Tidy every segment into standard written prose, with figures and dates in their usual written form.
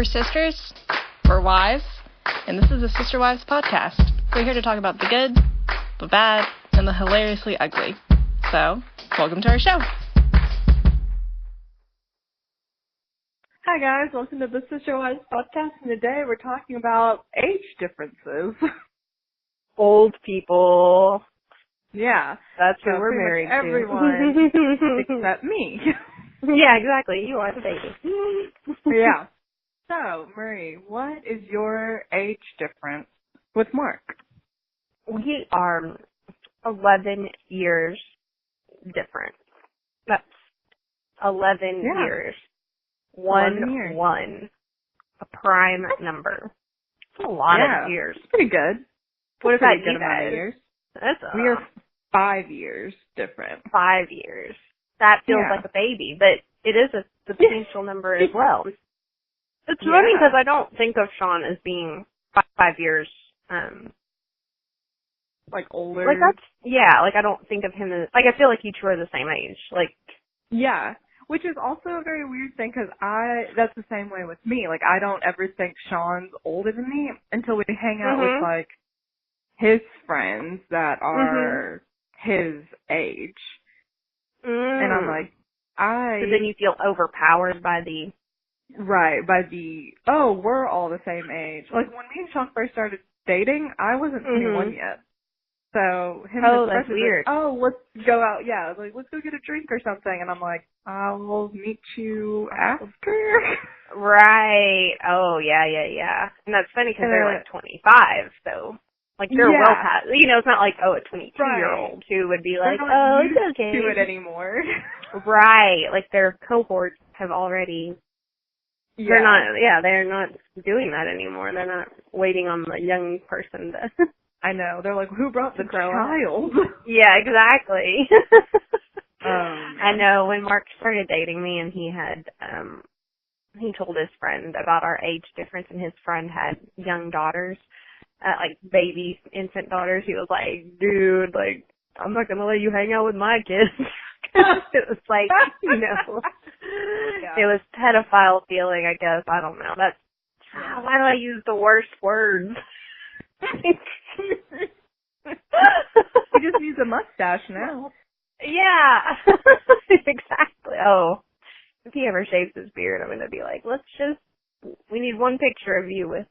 We're sisters, we're wives, and this is the Sister Wives podcast. We're here to talk about the good, the bad, and the hilariously ugly. So, welcome to our show. Hi guys, welcome to the Sister Wives podcast, and today we're talking about age differences. Old people. Yeah. That's who we're married to. Everyone except me. Yeah, exactly. You are the baby. Yeah. So, Marie, what is your age difference with Mark? We are 11 years different. That's 11 years. 11 years. 1. A prime number. That's a lot of years. Pretty good. What about you good amount of guys? years? That's We are 5 years different. 5 years. That feels like a baby, but it is a substantial number as well. It's funny because I don't think of Sean as being 5 years, like older. Like I don't think of him as, I feel like you two are the same age. Yeah, which is also a very weird thing because that's the same way with me. Like, I don't ever think Sean's older than me until we hang out with, his friends that are his age. And I'm like, So then you feel overpowered by the... Right, we're all the same age. Like, when me and Sean first started dating, I wasn't 21 yet. So, him and his that's friends were weird. like, let's go out, let's go get a drink or something. And I'm like, I'll meet you after. Right. Oh, yeah. And that's funny because they're 25, so... they're well past, it's not like, a 22-year-old who would be like, it's okay. Do it anymore. Right. Their cohorts have already, they're not doing that anymore. They're not waiting on the young person to. I know. They're like, who brought the child? Yeah, exactly. I know when Mark started dating me and he had, he told his friend about our age difference and his friend had young daughters. Baby infant daughters, he was like, dude, I'm not gonna let you hang out with my kids. It was it was pedophile feeling, I guess. I don't know. That's, why do I use the worst words? He just needs a mustache now. Yeah. Exactly. Oh, if he ever shaves his beard, I'm gonna be like, we need one picture of you with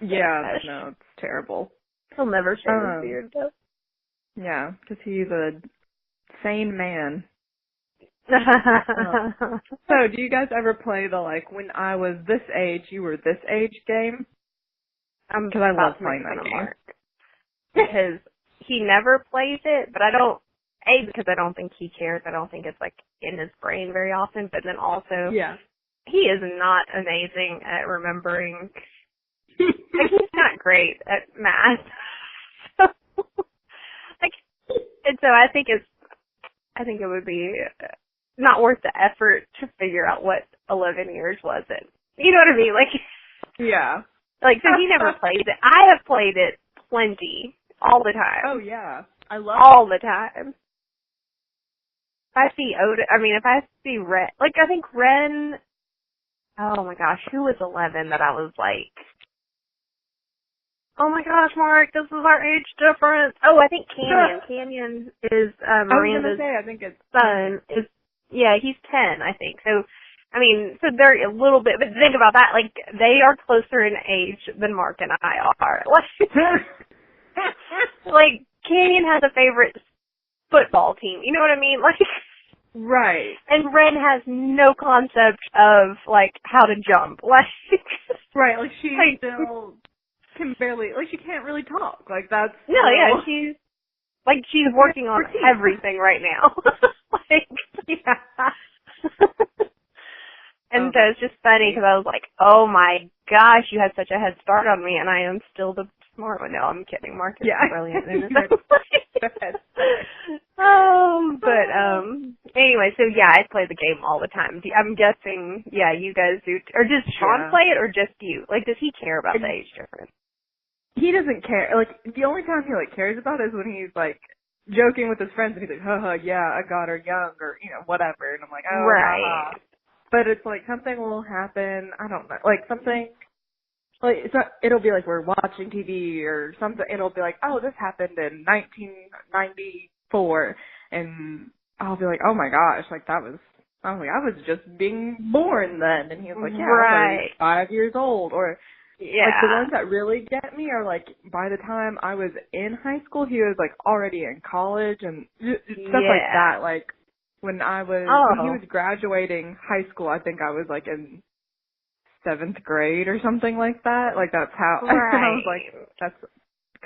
yeah, no, it's terrible. He'll never shave his beard, though. Yeah, because he's a sane man. So, do you guys ever play the, when I was this age, you were this age game? Because I love playing that game. Because he never plays it, but I don't, because I don't think he cares. I don't think it's, in his brain very often, but then also, he is not amazing at remembering. He's not great at math. And so I think it would be not worth the effort to figure out what 11 years was it. You know what I mean? Yeah. So he never plays it. I have played it plenty, all the time. Oh yeah, I love all the time. If I see if I see Ren, I think Ren. Oh my gosh, who was 11 that I was like? Oh my gosh, Mark, this is our age difference. Oh, I think Canyon. Canyon is Miranda's son. He's 10, I think. So, so they're a little bit, but think about that, they are closer in age than Mark and I are. Canyon has a favorite football team, you know what I mean? Right. And Ren has no concept of, how to jump. Right, she still can barely, she can't really talk. That's... No, she's, she's working on everything right now. And so it's just funny because I was like, oh my gosh, you had such a head start on me, and I am still the smart one. No, I'm kidding. Mark is brilliant. Anyway, so I play the game all the time. I'm guessing, you guys do. Or does Sean play it, or just you? Does he care about the age difference? He doesn't care. The only time he cares about it is when he's joking with his friends and he's like, haha, yeah, I got her young, or whatever. And I'm like, oh, right. but it's like something will happen. I don't know, like something. Like it'll be like we're watching TV or something. It'll be like, oh, this happened in 1994, and I'll be like, oh my gosh, like that was. I was like, I was just being born then, and he was like, yeah, I was 5 years old, or like the ones that really get me are like by the time I was in high school, he was like already in college and stuff like that. Like when when he was graduating high school, I think I was like in 7th grade or something like that. Like that's how. And I was like, that's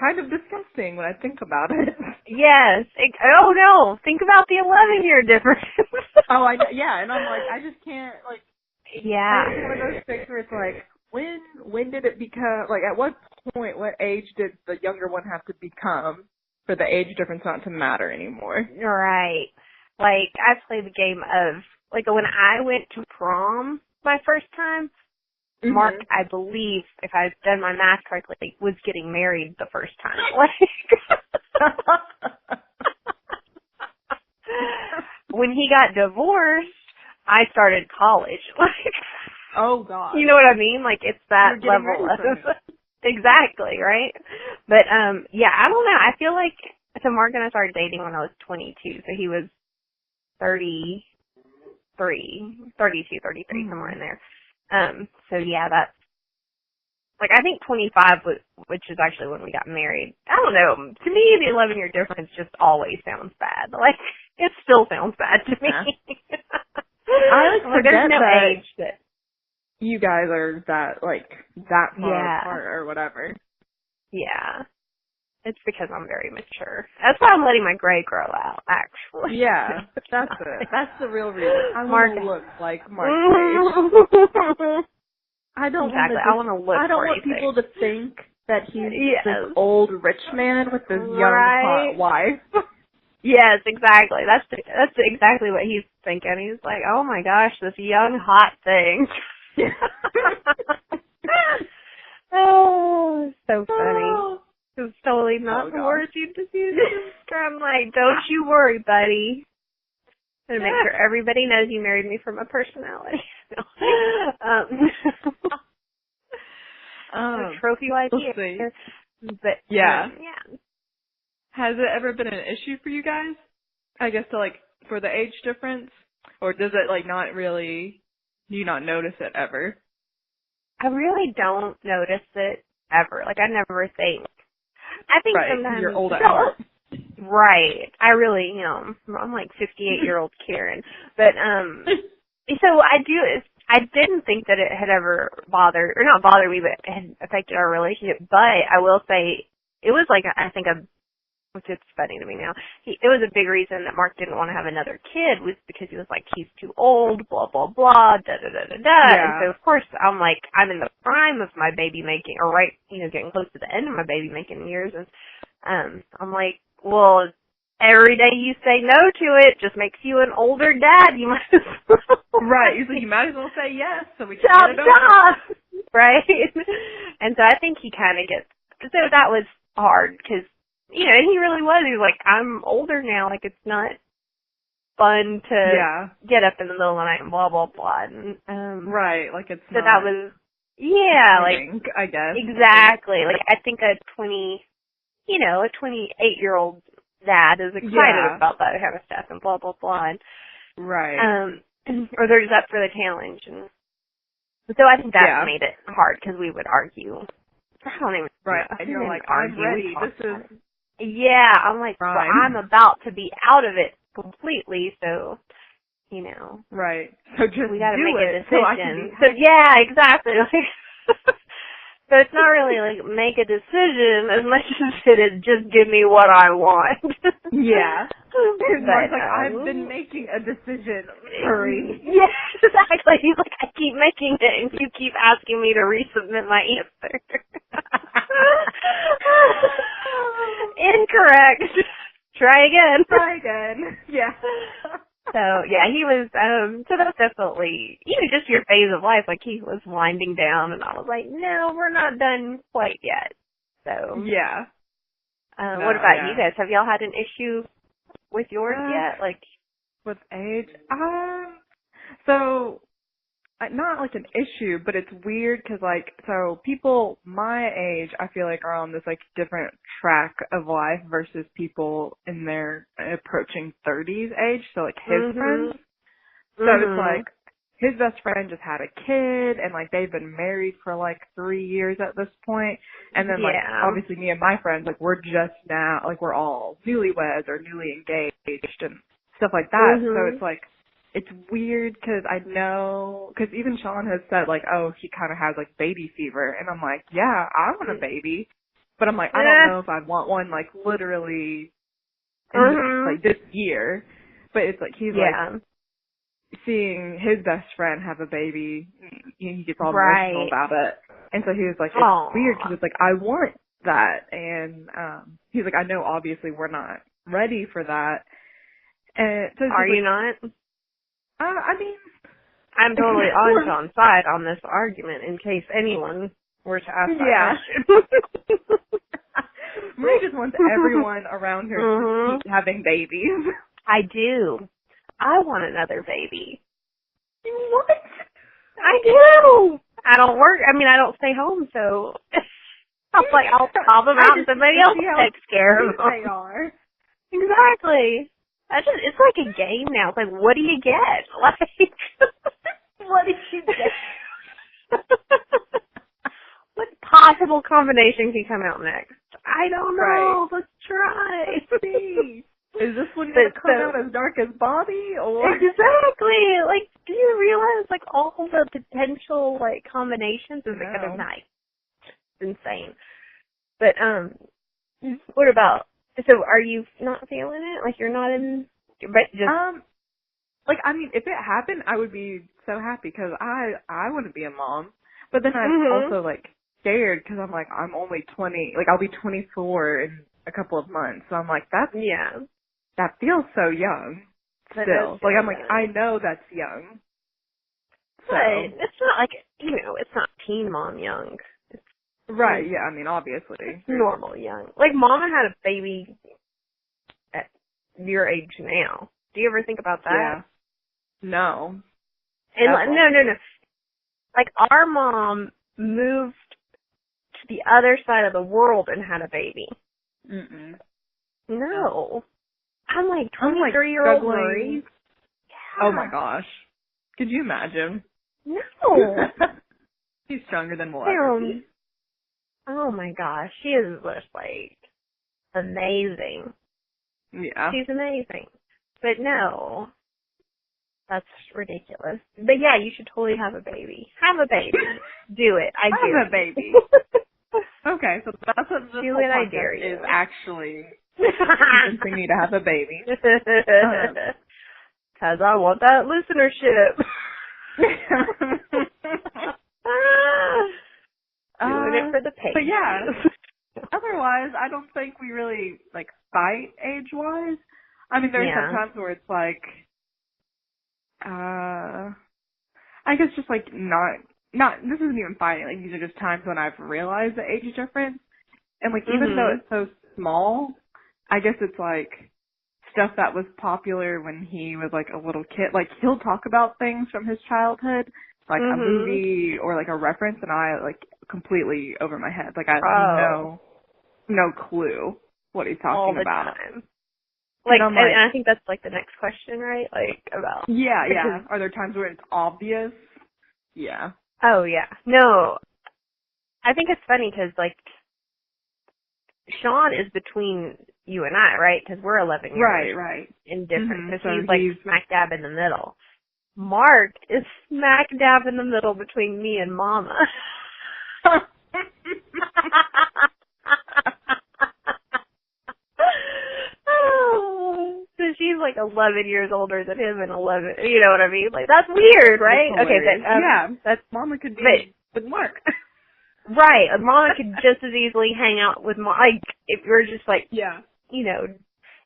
kind of disgusting when I think about it. Yes. Oh no! Think about the 11-year difference. Oh, I know. Yeah, and I'm like, I just can't like. Yeah. It's one of those things where it's like, when did it become like? At what point, what age did the younger one have to become for the age difference not to matter anymore? Right. Like I played the game of like when I went to prom my first time. Mm-hmm. Mark, I believe, if I've done my math correctly, was getting married the first time. When he got divorced, I started college. Oh God. You know what I mean? Like it's that level of exactly, right? But yeah, I don't know. I feel like so Mark and I started dating when I was 22, so he was 32, 33, somewhere in there. So yeah, that's like I think 25 was, which is actually when we got married. I don't know. To me, the 11-year difference just always sounds bad. Like it still sounds bad to me. I like forget there's no that age that you guys are that far apart or whatever. Yeah. It's because I'm very mature. That's why I'm letting my gray grow out, actually. Yeah, that's it. That's the real reason. I want to look like Mark. I don't want people to think that he's this old rich man with this young hot wife. Yes, exactly. That's exactly what he's thinking. He's like, oh my gosh, this young hot thing. Oh, so funny. It's totally not the words you just used. I'm like, don't you worry, buddy. I'm gonna make sure everybody knows you married me for my personality. Trophy wife here. But yeah. Has it ever been an issue for you guys? I guess for the age difference, or does it not really? Do you not notice it ever? I really don't notice it ever. Like I never think. I think sometimes you're old at heart. Right. I really, I'm like 58-year-old Karen. But so I didn't think that it had ever not bothered me, but it had affected our relationship. But I will say it was which is funny to me now. It was a big reason that Mark didn't want to have another kid was because he was like, he's too old, blah, blah, blah, da-da-da-da-da. Yeah. And so, of course, I'm in the prime of my baby making, or getting close to the end of my baby making years. And I'm like, well, every day you say no to it just makes you an older dad. You might as well. Right. You might as well say yes so we can get it over. Right? And so I think he kind of gets, so that was hard because, and he really was. He was like, I'm older now. Like, it's not fun to get up in the middle of the night and blah, blah, blah. And, right. Like, it's so not. that was, yeah, I guess. Exactly. Like, I think a 28-year-old dad is excited about that kind of stuff and blah, blah, blah. And, right. Or they're just up for the challenge. And so I think that made it hard because we would argue. I don't even know. And you're like, I'm ready. This is. Yeah, I'm like, well, I'm about to be out of it completely, so, Right. So just we gotta make a decision. So yeah, exactly. So it's not really make a decision as much as it is just give me what I want. Yeah. Mark's like, I've been making a decision. Hurry. Yes, exactly. He's like, I keep making it and you keep asking me to resubmit my answer. Incorrect. Try again. Yeah. So, yeah, he was, so that's definitely, just your phase of life, he was winding down, and I was like, no, we're not done quite yet. So. Yeah. What about you guys? Have y'all had an issue with yours yet? With age? So, not like an issue, but it's weird because like, so people my age, I feel like are on this like different track of life versus people in their approaching 30s age. So like his friends. So it's like his best friend just had a kid and like they've been married for like 3 years at this point. And then like obviously me and my friends, like we're just now, like we're all newlyweds or newly engaged and stuff like that. So it's like, it's weird because I know, because even Sean has said like, oh, he kind of has like baby fever. And I'm like, yeah, I want a baby. But I'm like, I don't know if I'd want one like literally like this year. But it's like, he's like, seeing his best friend have a baby, he gets all emotional about it. And so he was like, it's weird because it's like, I want that. And he's like, I know obviously we're not ready for that. And so are you not? I mean, I'm totally on Sean's side on this argument in case anyone were to ask that question. Marie just wants everyone around her to keep having babies. I do. I want another baby. What? I do. I don't work. I mean, I don't stay home, so I'm like, I'll pop them out and somebody else takes care of them. They are. Exactly. It's like a game now. It's like, what do you get? Like, what did you get? What possible combination can come out next? I don't know. Right. Let's try. Let's see. Is this one going to come out as dark as Bobby? Or exactly. Like, do you realize, like, all the potential, like, combinations is kind of nice. It's insane. But, what about, so are you not feeling it? Like, you're not in, but just. Like, I mean, if it happened, I would be so happy because I wouldn't be a mom. But then I'm also, like, scared because I'm like, I'm only 20. Like, I'll be 24 in a couple of months. So I'm like, that feels so young still. Like, I'm like, I know that's young. So. But it's not like, it's not teen mom young. It's, right, yeah, I mean, obviously. It's normal young. Like, Mama had a baby at your age now. Do you ever think about that? Yeah. No. And no. Like, our mom moved to the other side of the world and had a baby. No. I'm like 23-year-old Marie. Yeah. Oh my gosh. Could you imagine? No. She's stronger than we'll ever be. Oh my gosh. She is just like amazing. Yeah. She's amazing. But no. That's ridiculous. But yeah, you should totally have a baby. Have a baby. Do it. I do. Have a baby. Okay, so that's what this whole podcast is actually convincing me to have a baby. Because I want that listenership. Doing it for the pay. But yeah, otherwise, I don't think we really, like, fight age-wise. I mean, there's some times where it's like, I guess just like not, this isn't even fighting, like these are just times when I've realized the age difference. And like, even though it's so small, I guess it's like stuff that was popular when he was like a little kid. Like, he'll talk about things from his childhood, like a movie or like a reference, and I like completely over my head. Like, I have no clue what he's talking all the about. Time. Like, and I think that's like the next question, right? Like, about. Yeah. Are there times where it's obvious? Yeah. Oh, yeah. No. I think it's funny because, like, Sean is between you and I, right? Because we're 11 years. Right. In different. Because he's, like, smack dab in the middle. Mark is smack dab in the middle between me and Mama. So she's like 11 years older than him and 11, you know what I mean? Like, that's weird, right? Okay, but, that's Mama could be with Mark. Right, Mama could just as easily hang out with Mark, like, if you're just like, you know,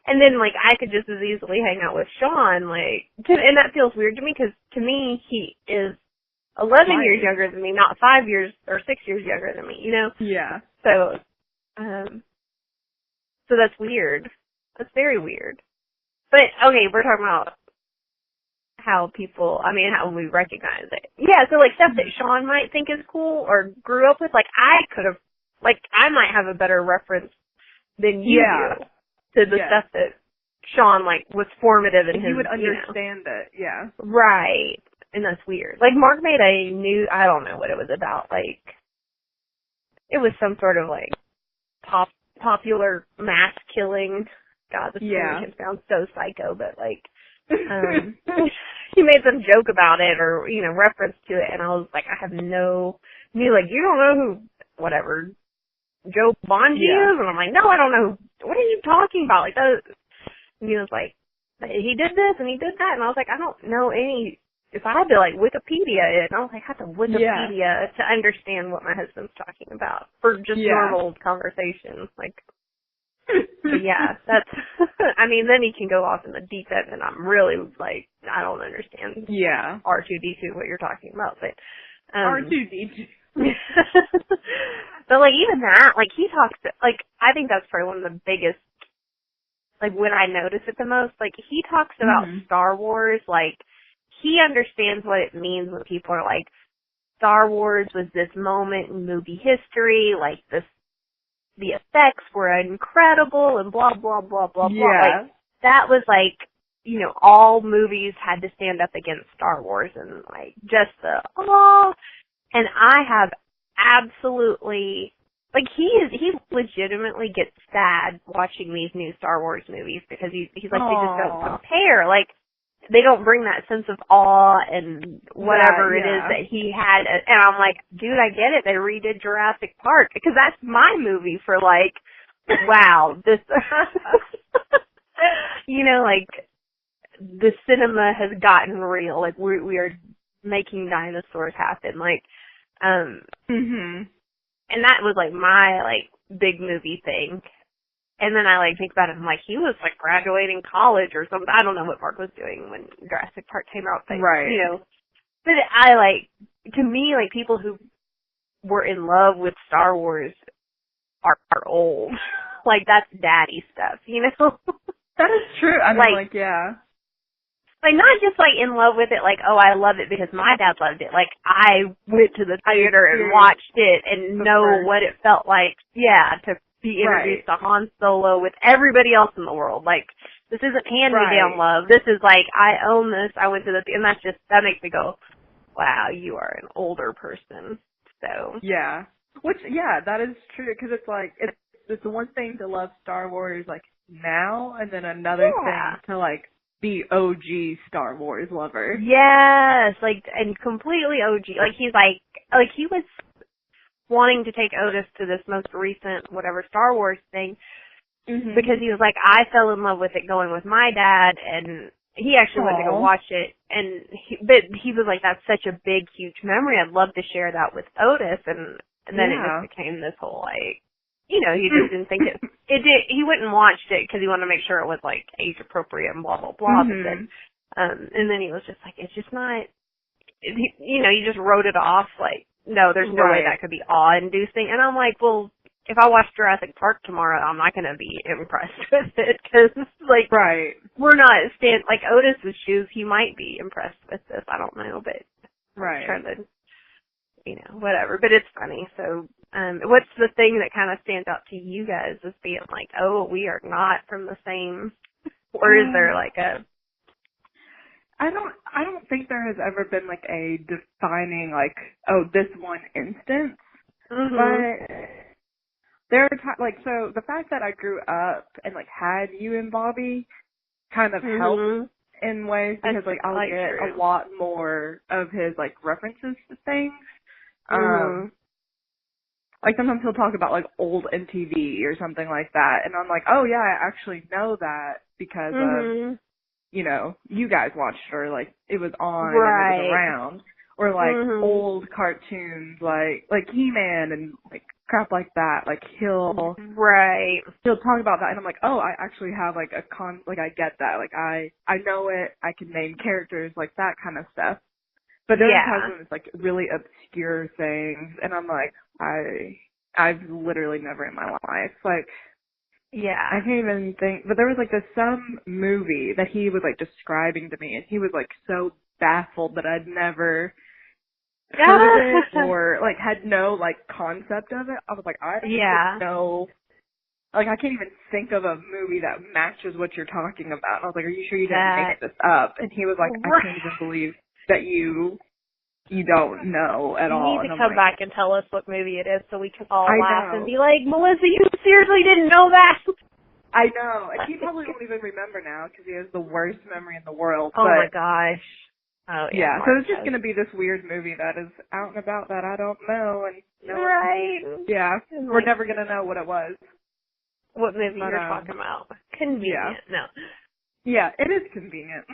and then like I could just as easily hang out with Sean, like, and that feels weird to me because to me he is 11 years younger than me, not 5 years or 6 years younger than me, you know? Yeah. So that's weird. That's very weird. But, okay, we're talking about how we recognize it. Yeah, so like stuff that Sean might think is cool or grew up with, like I might have a better reference than you do to the stuff that Sean like was formative in his. He would understand it, yeah. Right. And that's weird. Like Mark made I don't know what it was about, like it was some sort of like popular mass killing. God, this movie sounds so psycho, but like he made some joke about it or, reference to it, and I was like, I have no, and he's like, you don't know who, whatever, Joe Bonji is? And I'm like, no, I don't know. What are you talking about? Like, that, and he was like, he did this and he did that, and I was like, I don't know any, if I had to like Wikipedia it, and I was like, I had to Wikipedia to understand what my husband's talking about for just normal conversation, like. Yeah, that's, then he can go off in the deep end, and I'm really, like, I don't understand R2-D2, what you're talking about, but, R2-D2. But, like, even that, like, he talks, like, I think that's probably one of the biggest, like, when I notice it the most, like, he talks about Star Wars, like, he understands what it means when people are like, Star Wars was this moment in movie history, like, the effects were incredible and blah, blah, blah, blah, blah. Like, that was like, all movies had to stand up against Star Wars and like just and I have absolutely, like he legitimately gets sad watching these new Star Wars movies because he's like, they just don't compare. Like, they don't bring that sense of awe and whatever it is that he had. And I'm like, dude, I get it. They redid Jurassic Park because that's my movie for like, wow, this, like the cinema has gotten real. Like we are making dinosaurs happen. Like, and that was like my like big movie thing. And then I, like, think about it, and I'm like, he was, like, graduating college or something. I don't know what Mark was doing when Jurassic Park came out. But, but I, like, to me, like, people who were in love with Star Wars are old. Like, that's daddy stuff, That is true. I mean, like, yeah. Like, not just, like, in love with it, like, oh, I love it because my dad loved it. Like, I went to the theater and watched it and know what it felt like, to be introduced to Han Solo with everybody else in the world. Like, this isn't hand-me-down love. This is like, I own this. I went to the, and that makes me go, wow, you are an older person. So. Yeah. Which, that is true, because it's like, it's one thing to love Star Wars, like, now, and then another thing to, like, be OG Star Wars lover. Yes, like, and completely OG. Like, he's like he was wanting to take Otis to this most recent, whatever, Star Wars thing, because he was like, I fell in love with it going with my dad, and he actually went to go watch it, and he was like, that's such a big, huge memory, I'd love to share that with Otis, and then it just became this whole, like, he just didn't think he went and watched it because he wanted to make sure it was, like, age appropriate and blah, blah, blah, but then, and then he was just like, it's just not, he just wrote it off, like, no, there's no way that could be awe-inducing. And I'm like, well, if I watch Jurassic Park tomorrow, I'm not going to be impressed with it because, like, we're not like Otis's shoes. He might be impressed with this. I don't know, but I'm trying to, whatever. But it's funny. So, what's the thing that kind of stands out to you guys as being like, oh, we are not from the same, or is there like a? I don't think there has ever been like a defining like, oh, this one instance. But there are like, so the fact that I grew up and like had you and Bobby kind of helped in ways because like I'll get a lot more of his like references to things. Like sometimes he'll talk about like old MTV or something like that, and I'm like, oh yeah, I actually know that because of, you guys watched it, or like it was on and it was around, or like old cartoons like He-Man and like crap like that. Like he'll talk about that, and I'm like, oh, I actually have like I get that. Like I know it. I can name characters, like that kind of stuff. But there are times when it's like really obscure things, and I'm like, I've literally never in my life like Yeah. I can't even think, but there was like some movie that he was like describing to me, and he was like so baffled that I'd never heard of it or like had no like concept of it. I was like, I don't even know. Like, I can't even think of a movie that matches what you're talking about. I was like, are you sure you didn't make this up? And he was like, I can't even believe that you don't know at all. You need to come back and tell us what movie it is so we can all laugh and be like, Melissa, you seriously didn't know that? I know. And he probably won't even remember now because he has the worst memory in the world. Oh, my gosh. Oh, yeah. So it's just going to be this weird movie that is out and about that I don't know. And yeah. We're never going to know what it was. What movie you're talking about. Convenient. No. Yeah, it is convenient.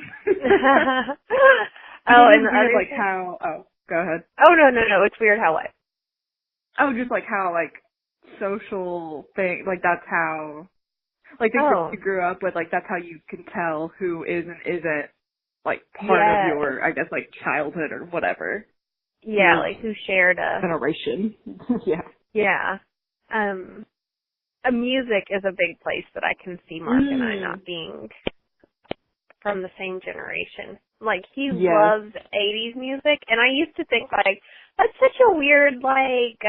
And the other like how, go ahead. Oh, no. It's weird how what? Oh, just like how, like, social thing, like that's how, like things that you grew up with, like that's how you can tell who is and isn't, like, part of your, I guess, like, childhood or whatever. Yeah, like who shared a generation. Yeah. Music is a big place that I can see Mark and I not being from the same generation. Like, he loves 80s music, and I used to think, like, that's such a weird, like,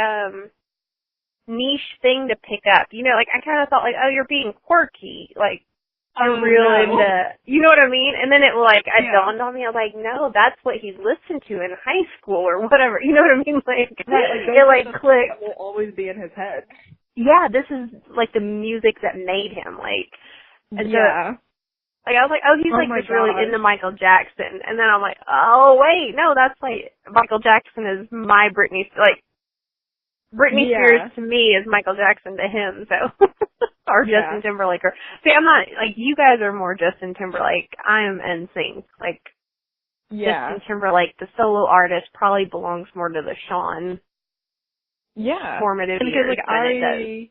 niche thing to pick up. You know, like, I kind of thought, like, oh, you're being quirky. Like, I'm real into, you know what I mean? And then it, like, it dawned on me, I was like, no, that's what he's listened to in high school or whatever. You know what I mean? Like, it, like, clicked. It will always be in his head. Yeah, this is, like, the music that made him, like, and so, like, I was like, oh, he's, like, just really into Michael Jackson, and then I'm like, oh, wait, no, that's, like, Michael Jackson is my Britney, like, Britney Spears to me is Michael Jackson to him, so, or Justin Timberlake, or, see, I'm not, like, you guys are more Justin Timberlake, I am NSYNC, like, Justin Timberlake, the solo artist, probably belongs more to the Sean formative years like, than it does.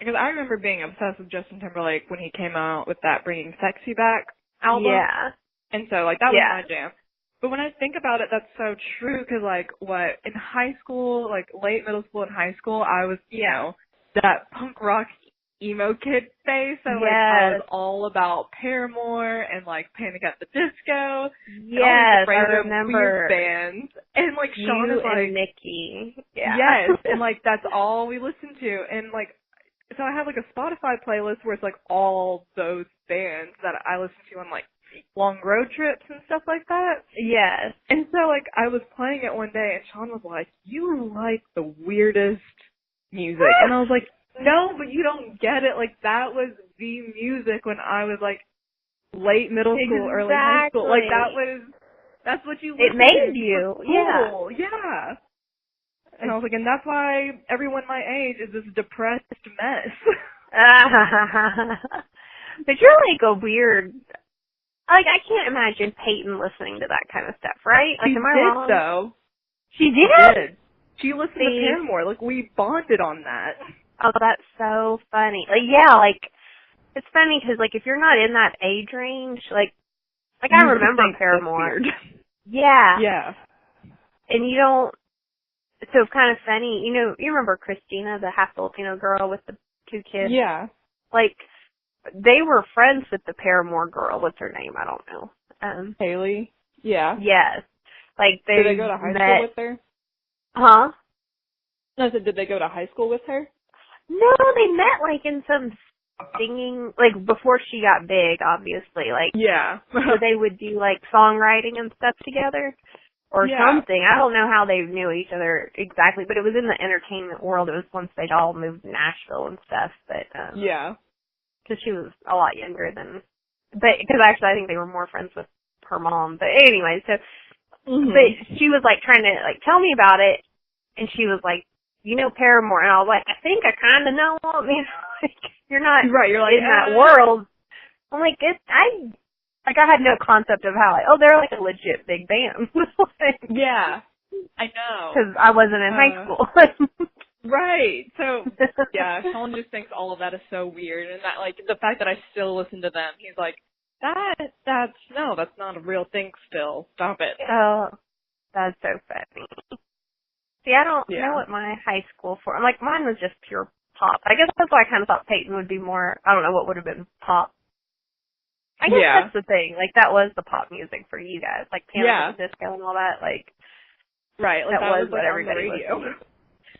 Because I remember being obsessed with Justin Timberlake when he came out with that Bringing Sexy Back album. Yeah. And so, like, that was my jam. But when I think about it, that's so true because, like, in high school, like, late middle school and high school, I was, you know, that punk rock emo kid phase. So, like, I was all about Paramore and, like, Panic at the Disco. Yes, and I remember. Weird bands. And, like, Sean is like... and Nikki. Yeah. Yes, and, like, that's all we listened to. And, like, so I have, like, a Spotify playlist where it's, like, all those bands that I listen to on, like, long road trips and stuff like that. Yes. And so, like, I was playing it one day, and Sean was like, you like the weirdest music. And I was like, no, but you don't get it. Like, that was the music when I was, like, late middle school, early high school. Like, that's what you listened to. It made you. Cool. Yeah. And I was like, and that's why everyone my age is this depressed mess. But you're like a weird, like, I can't imagine Peyton listening to that kind of stuff, right? Like, she did, though. She did? She listened to Paramore. Like, we bonded on that. Oh, that's so funny. Like, yeah, like, it's funny because, like, if you're not in that age range, like I remember Paramore. Yeah. Yeah. And you don't, so it's kind of funny, you know, you remember Christina, the half Filipino girl with the 2 kids? Yeah. Like, they were friends with the Paramore girl. What's her name? I don't know. Haley? Yeah. Yes. Like, did they go to high school with her? Huh? I said, did they go to high school with her? No, they met, like, in some singing, like, before she got big, obviously. Like, yeah. So they would do, like, songwriting and stuff together. Or something. I don't know how they knew each other exactly, but it was in the entertainment world. It was once they'd all moved to Nashville and stuff, but, because she was a lot younger than, but, because actually I think they were more friends with her mom, but anyway, so, but she was, like, trying to, like, tell me about it, and she was like, you know Paramore, and I was like, I think I kind of know them, you know, like, you're not you're like, in that world. I'm like, I had no concept of how, like, oh, they're like a legit big band. Like, yeah, I know. Because I wasn't in high school. Right. So, yeah, Sean just thinks all of that is so weird. And that, like, the fact that I still listen to them, he's like, that's not a real thing still. Stop it. Oh, that's so funny. See, I don't know what my high school I'm like, mine was just pure pop. I guess that's why I kind of thought Peyton would be more, I don't know what would have been pop. I guess that's the thing. Like, that was the pop music for you guys. Like, Panic! At the Disco and all that. Like, right. Like, that was what everybody was.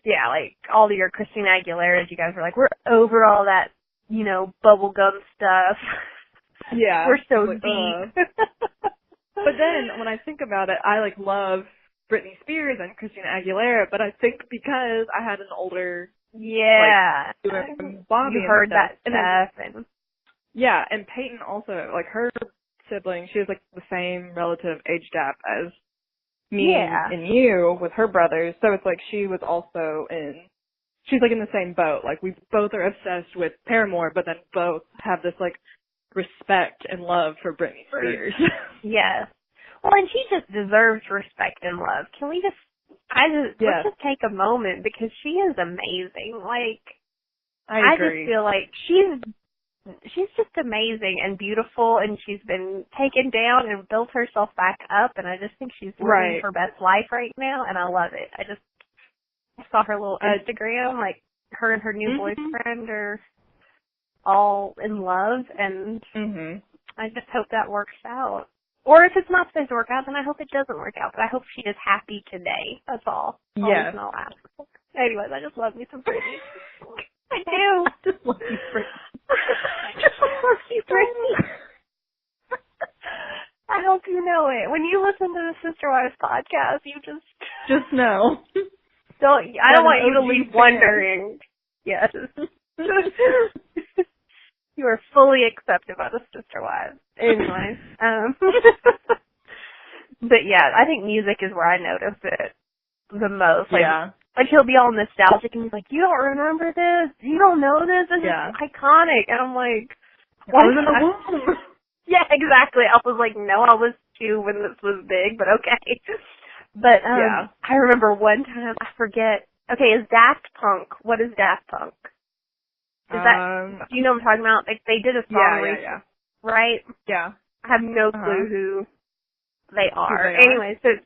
Yeah, like, all your Christina Aguilera's, you guys were like, we're over all that, you know, bubblegum stuff. Yeah. We're so deep. But then, when I think about it, I, like, love Britney Spears and Christina Aguilera, but I think because I had an older... Yeah. Like, Bobby you heard and that stuff. And yeah, and Peyton also, like, her sibling, she has, like, the same relative age gap as me and you with her brothers, so it's like she was also she's, like, in the same boat. Like, we both are obsessed with Paramore, but then both have this, like, respect and love for Britney Spears. Yes. Well, and she just deserves respect and love. Can we just, let's just take a moment, because she is amazing. Like, I agree. just feel like she's just amazing and beautiful, and she's been taken down and built herself back up, and I just think she's living her best life right now, and I love it. I saw her little Instagram, like, her and her new boyfriend are all in love, and I just hope that works out. Or if it's not supposed to work out, then I hope it doesn't work out, but I hope she is happy today. That's all. Yes. I'll ask for. Anyways, I just love me some Britney. I do. I just love you, Britney. I just love you, Britney. I hope you know it. When you listen to the Sister Wives podcast, you just know. I don't want you to leave wondering. Yes. You are fully accepted by the Sister Wives. Anyway. But yeah, I think music is where I notice it the most. Like, like, he'll be all nostalgic, and he's like, you don't remember this? You don't know this? This is iconic. And I'm like, I was in the womb. Yeah, exactly. I was like, no, I was 2 when this was big, but okay. But I remember one time, I forget. Okay, is Daft Punk? What is Daft Punk? Is that, do you know what I'm talking about? Like, they did a song recently, right? Yeah. I have no clue who they are. Who they anyway, so,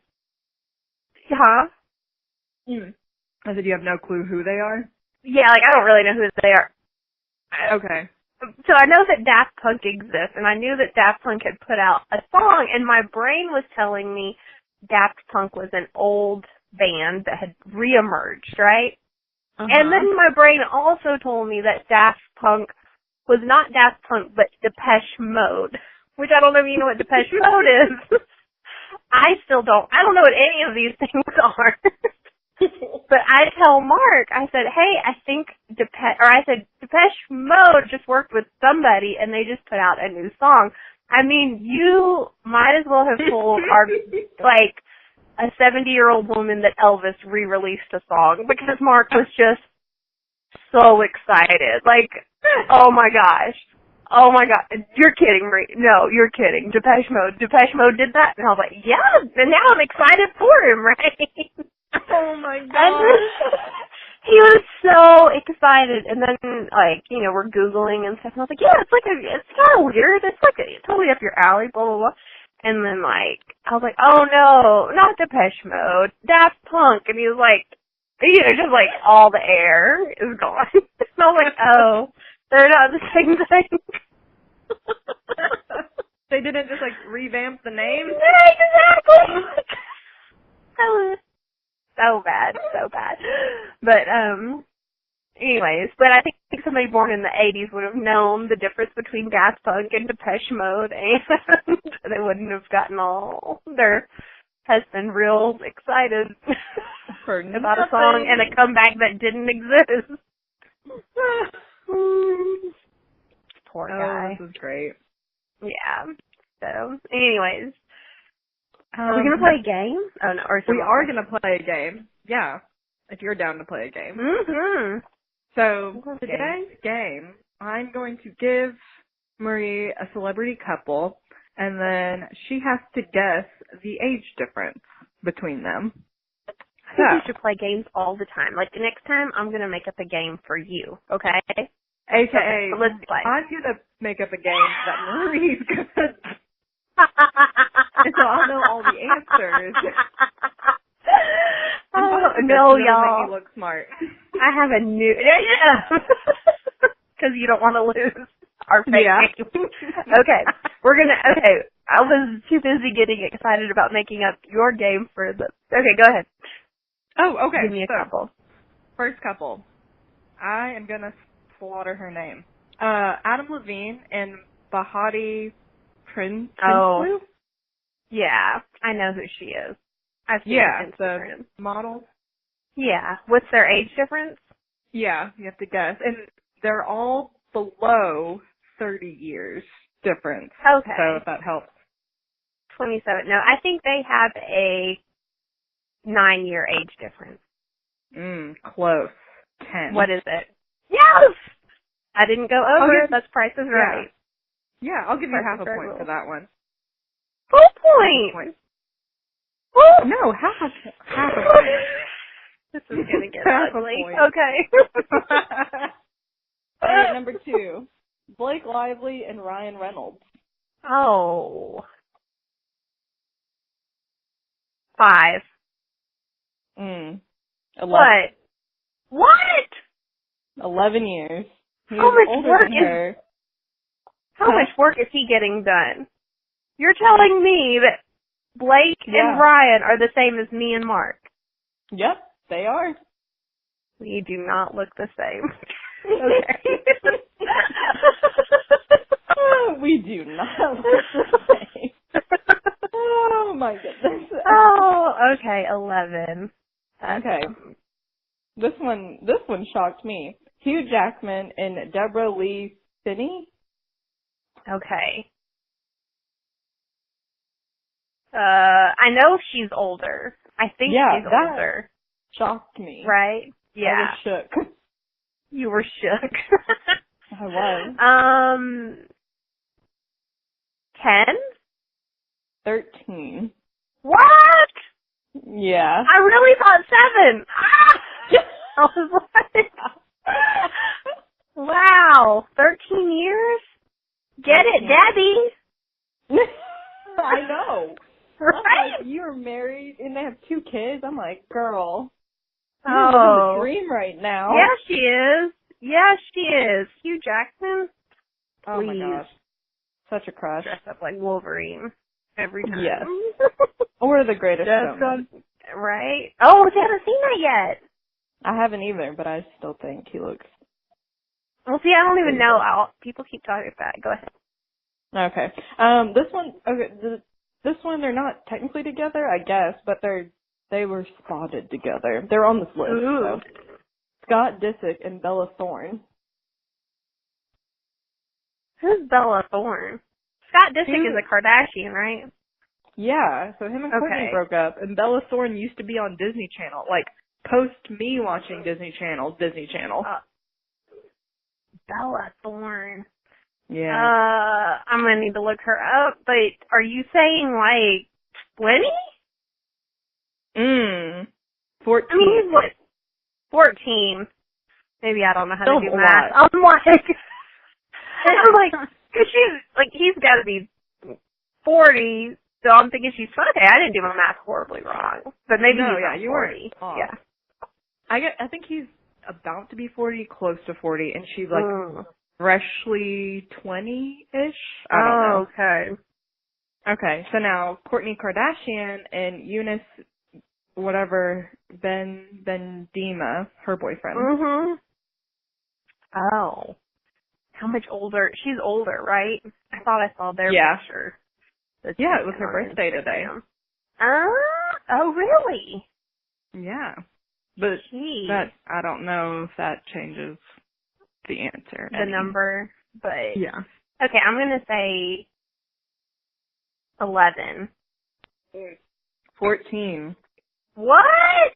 huh? I said you have no clue who they are? Yeah, like, I don't really know who they are. Okay. So I know that Daft Punk exists, and I knew that Daft Punk had put out a song, and my brain was telling me Daft Punk was an old band that had reemerged, right? And then my brain also told me that Daft Punk was not Daft Punk, but Depeche Mode, which I don't know if you know what Depeche Mode is. I don't know what any of these things are. But I tell Mark, I said, hey, I think Depeche Mode just worked with somebody, and they just put out a new song. I mean, you might as well have told our, like, a 70-year-old woman that Elvis re-released a song, because Mark was just so excited. Like, oh my gosh. Oh my god. You're kidding, Marie. No, you're kidding. Depeche Mode did that? And I was like, yeah, and now I'm excited for him, right? Oh my god. He was so excited, and then, like, you know, we're Googling and stuff, and I was like, yeah, it's kind of weird. It's like totally up your alley, blah, blah, blah. And then, like, I was like, oh no, not Depeche Mode, Daft Punk. And he was like, you know, just like all the air is gone. And I was like, oh, they're not the same thing. They didn't just, like, revamp the name? Yeah, exactly. That was so bad. But, anyways, but I think somebody born in the 80s would have known the difference between Daft Punk and Depeche Mode, and they wouldn't have gotten all their husband real excited about a song and a comeback that didn't exist. Poor guy. This is great. Yeah. So, anyways. Are we going to play a game? Oh, no. We are going to play a game. Yeah. If you're down to play a game. Mm-hmm. So, today's game, I'm going to give Marie a celebrity couple, and then she has to guess the age difference between them. I think we should play games all the time. Like, the next time, I'm going to make up a game for you, okay? AKA, so let's play. I'm going to make up a game that Marie's going to... so I'll know all the answers. Oh, no, y'all. Make me look smart. I have a new, because you don't want to lose our fake game. Okay, I was too busy getting excited about making up your game for the, okay, go ahead. Oh, okay. Give me a couple. First couple. I am going to slaughter her name. Adam Levine and Bahati Prinsloo? Oh. Yeah, I know who she is. I've seen her Instagram. The model. Yeah. What's their age difference? Yeah, you have to guess. And they're all below 30 years difference. Okay. So if that helps. 27. No, I think they have a 9-year age difference. Close. 10. What is it? Yes! I didn't go over. That's Price is Right. Yeah, I'll give you half a point for that one. Full point! No, half a point. This is going to get ugly. Okay. All right, number 2. Blake Lively and Ryan Reynolds. Oh. 5. 11. What? 11 years. How much work is he getting done? You're telling me that Blake and Ryan are the same as me and Mark. Yep, they are. We do not look the same. Okay. We do not look the same. Oh my goodness. Oh, okay, 11. Okay. This one shocked me. Hugh Jackman and Deborah Lee Finney. Okay. I know she's older. I think she's older. Shocked me. Right? Yeah. I was shook. You were shook. I was. 10? 13. What? Yeah. I really thought 7. I was like, wow, 13 years? Get it, Debbie. I know. Right? Like, you're married and they have 2 kids. I'm like, girl. Oh. You're living the dream right now. Yeah, she is. Yeah, she is. Hugh Jackman? Oh my gosh. Such a crush. Dress up like Wolverine every time. Yes. Or the Greatest Showman. Right? Oh, you haven't seen that yet. I haven't either, but I still think he looks... Well, see, I don't even know. People keep talking about it. Go ahead. Okay. This one, they're not technically together, I guess, but they were spotted together. They're on this list. So. Scott Disick and Bella Thorne. Who's Bella Thorne? Scott Disick is a Kardashian, right? Yeah, so him and Courtney broke up, and Bella Thorne used to be on Disney Channel. Like, post me watching Disney Channel. Bella Thorne. Yeah. I'm gonna need to look her up, but are you saying like 20? 14. I mean, he's what? 14. Maybe I don't know how to do math. Lot. I'm like, cause he's gotta be 40, so I'm thinking she's okay. I didn't do my math horribly wrong, but maybe he's you 40. Weren't. Yeah. I think he's about to be 40, close to 40, and she's like freshly 20-ish. I don't know. Okay. Okay, so now Kourtney Kardashian and Eunice, whatever, Bendima, her boyfriend. Mhm. Oh. How much older? She's older, right? I thought I saw their picture. Yeah, it was her birthday today. Oh, really? Yeah. But I don't know if that changes the answer. The number, but... Yeah. Okay, I'm going to say 11. 14. What?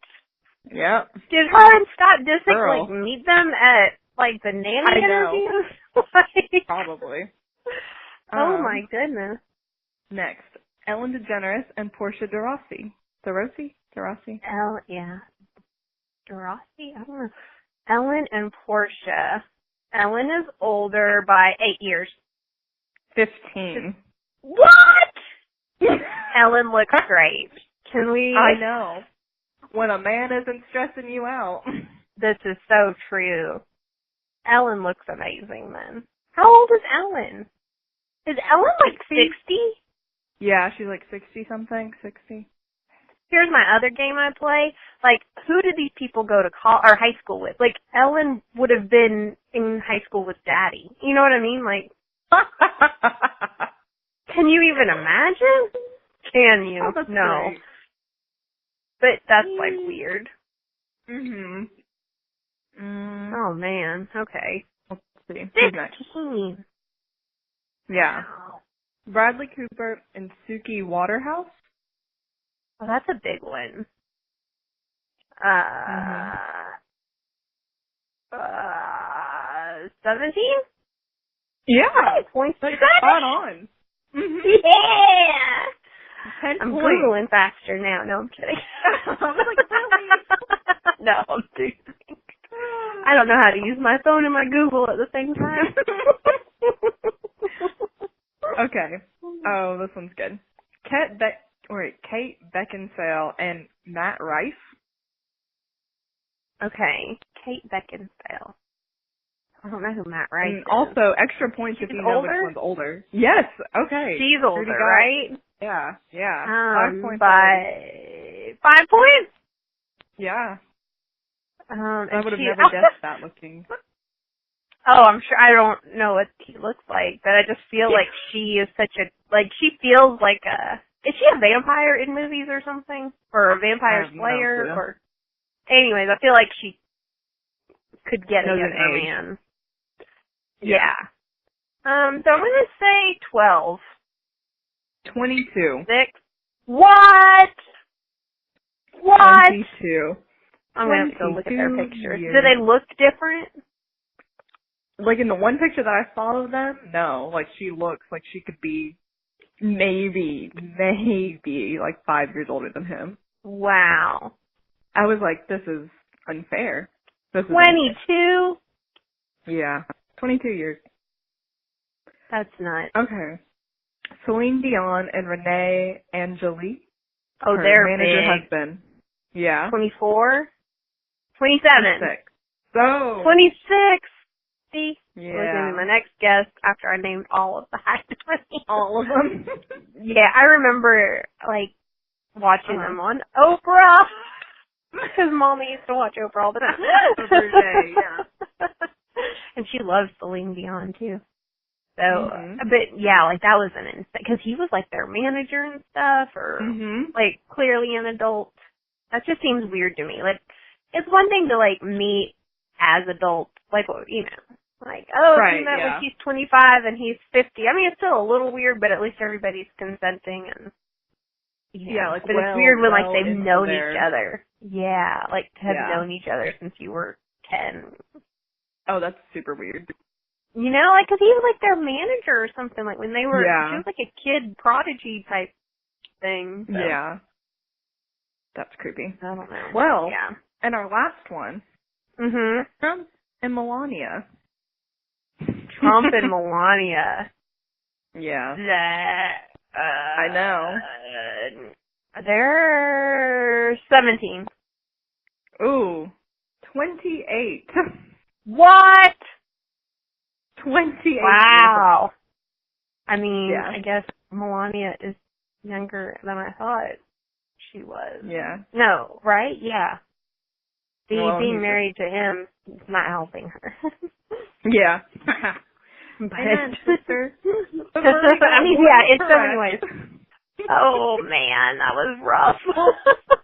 Yep. Did her and Scott Disick, meet them at, the nanny interviews? Probably. Oh, my goodness. Next, Ellen DeGeneres and Portia de Rossi. Yeah. De Rossi? I don't know. Ellen and Portia. Ellen is older by 8 years. 15. What? Ellen looks great. Can we... I know. When a man isn't stressing you out. This is so true. Ellen looks amazing then. How old is Ellen? Is Ellen like 60? Yeah, she's like 60-something, 60. Here's my other game I play. Like, who did these people go to or high school with? Like, Ellen would have been in high school with Daddy. You know what I mean? Like, can you even imagine? Can you? Oh, that's no. great. But that's, like, weird. Mhm. Oh, man. Okay. Let's see. 16. Yeah. Wow. Bradley Cooper and Suki Waterhouse. Oh, that's a big one. 17? Yeah. Points. Like, spot on. Mm-hmm. Yeah. 10 I'm points. Googling faster now. No, I'm kidding. I was like, really? No, I'm kidding. I don't know how to use my phone and my Google at the same time. Okay. Oh, this one's good. Kate Beckinsale and Matt Rife. Okay. Kate Beckinsale. I don't know who Matt Rife is. Also, extra points if you know which one's older. Yes. Okay. She's older, right? Yeah. Yeah. 5 points. By 5 points? Yeah. I would have never guessed that looking. Oh, I'm sure. I don't know what he looks like, but I just feel like she is such a, like, she feels like is she a vampire in movies or something? Or a vampire slayer? No, or anyways, I feel like she could get a Knows an younger age. man. Yeah. So I'm gonna say 12. 22. 6. What? 22. I'm gonna have to go look at their 22 pictures. years. Do they look different? Like in the one picture that I saw of them, no. Like she looks like she could be maybe like 5 years older than him. Wow. I was like, this is unfair. This is 22? Yeah. 22 years. That's nuts. Okay. Celine Dion and Renee Angeli. Oh, her they're manager big. husband. Yeah. 24? 27. 26. So. 26. See? Yeah. Was going to be my next guess after I named all of the actors. All of them. Yeah, I remember, like, watching them on Oprah. Because Mommy used to watch Oprah all the time. Every day, yeah. And she loves Celine Dion, too. So, but yeah, like that was an insane, because he was like their manager and stuff, or like clearly an adult. That just seems weird to me. Like, it's one thing to like meet as adults, like, you know, like, oh, right, he met yeah. when he's 25 and he's 50. I mean, it's still a little weird, but at least everybody's consenting and, you know, yeah, like, but it's weird when like they've known each other. Yeah, like to have known each other since you were 10. Oh, that's super weird. You know, like, because he was, like, their manager or something, like, when they were, she was, like, a kid prodigy type thing. So. Yeah. That's creepy. I don't know. Well, yeah. And our last one. Trump and Melania. Trump and Melania. Yeah. I know. They're 17. Ooh. 28. What? 28. Wow. I mean, yeah. I guess Melania is younger than I thought she was. Yeah. No, right? Yeah. Being married just... to him is not helping her. Yeah. But sister. I mean, yeah, in so many ways. Oh, man, that was rough.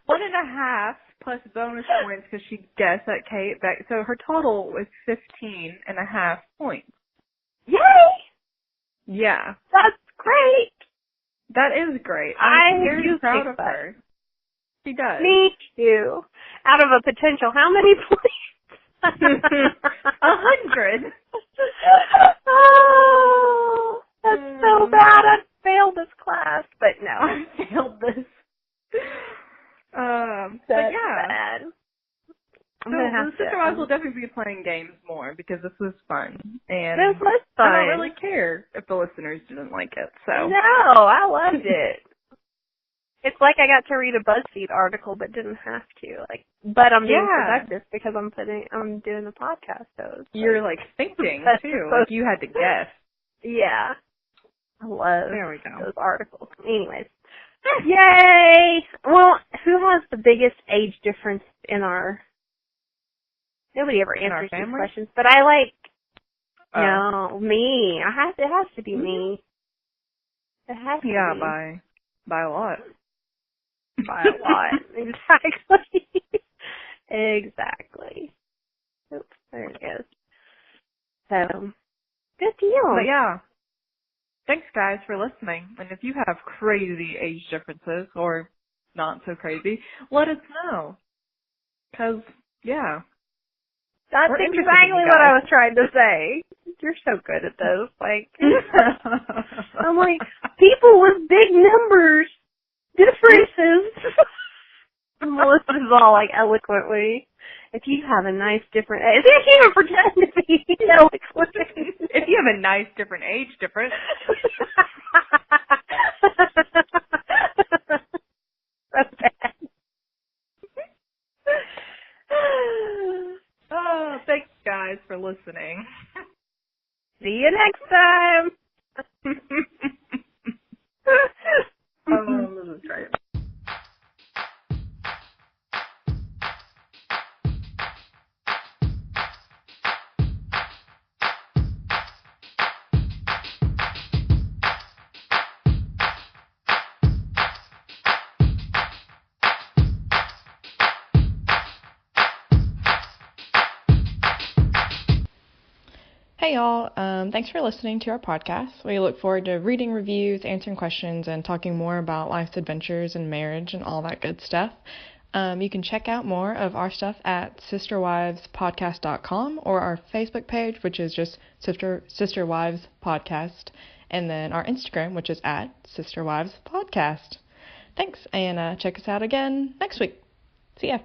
1.5 plus bonus points because she guessed that Kate Beck. So her total was 15.5 points. Yay! Yeah. That's great. That is great. I'm very proud of her. She does. Me too. Out of a potential how many points? 100. Oh, that's so bad. I failed this class, but no, I failed this. But yeah. Bad. So the Sister Wives will definitely be playing games more because this was fun. And this was fun. I don't really care if the listeners didn't like it. So no, I loved it. It's like I got to read a BuzzFeed article, but didn't have to. But I'm being productive because I'm doing the podcast. So you're thinking too. You had to guess. Yeah, I love there we go. Those articles. Anyways, yay! Well, who has the biggest age difference in our? Nobody ever answers these questions, but I no, me. It has to be me. It has to be. Yeah, by a lot. By a lot. Exactly. Exactly. Oops, there it goes. So, good deal. But yeah, thanks guys for listening. And if you have crazy age differences or not so crazy, let us know. 'Cause, yeah. That's exactly what I was trying to say. You're so good at those. I'm like, people with big numbers, differences. Melissa's all eloquently. If you have a nice different age, I can't even pretend to be eloquent. If you have a nice different age difference. That's bad. Oh, thanks guys for listening. See you next time. Oh, this is great. Hey y'all, thanks for listening to our podcast. We look forward to reading reviews, answering questions, and talking more about life's adventures and marriage and all that good stuff. You can check out more of our stuff at sisterwivespodcast.com or our Facebook page, which is just Sister Wives Podcast, and then our Instagram, which is at Sister Wives Podcast. Thanks, and check us out again next week. See ya.